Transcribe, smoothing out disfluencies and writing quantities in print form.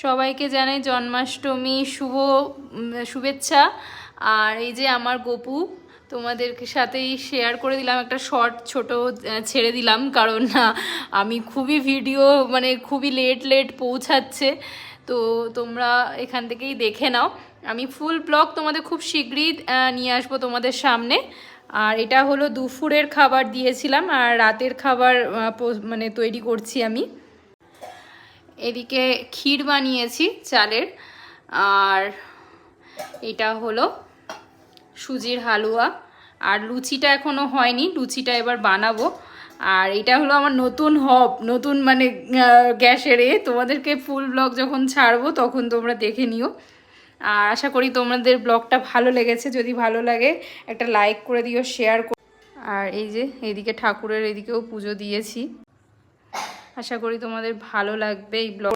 সবাইকে জানাই জন্মাষ্টমী শুভেচ্ছা। আর এই যে আমার গপু, তোমাদেরকে সাথেই শেয়ার করে দিলাম, একটা শর্ট ছোট ছেড়ে দিলাম, কারণ না আমি খুবই ভিডিও মানে খুবই লেট পৌঁছাচ্ছে, তো তোমরা এখান থেকেই দেখে নাও। আমি ফুল ব্লগ তোমাদের খুব শীঘ্রই নিয়ে আসবো তোমাদের সামনে। আর এটা হলো দুপুরের খাবার দিয়েছিলাম, আর রাতের খাবার মানে তৈরি করছি আমি। এদিকে ক্ষীর বানিয়েছি চালের, আর এটা হলো সুজির হালুয়া, আর লুচিটা এখনও হয়নি, লুচিটা এবার বানাবো। আর এটা হলো আমার নতুন মানে গ্যাসের তোমাদেরকে ফুল ব্লগ যখন ছাড়বো তখন তোমরা দেখে নিও। আর আশা করি তোমাদের ব্লগটা ভালো লেগেছে, যদি ভালো লাগে একটা লাইক করে দিও, শেয়ার করো। আর এই যে এইদিকে ঠাকুরের এদিকেও পুজো দিয়েছি, আশা করি তোমাদের ভালো লাগবে এই ব্লগ।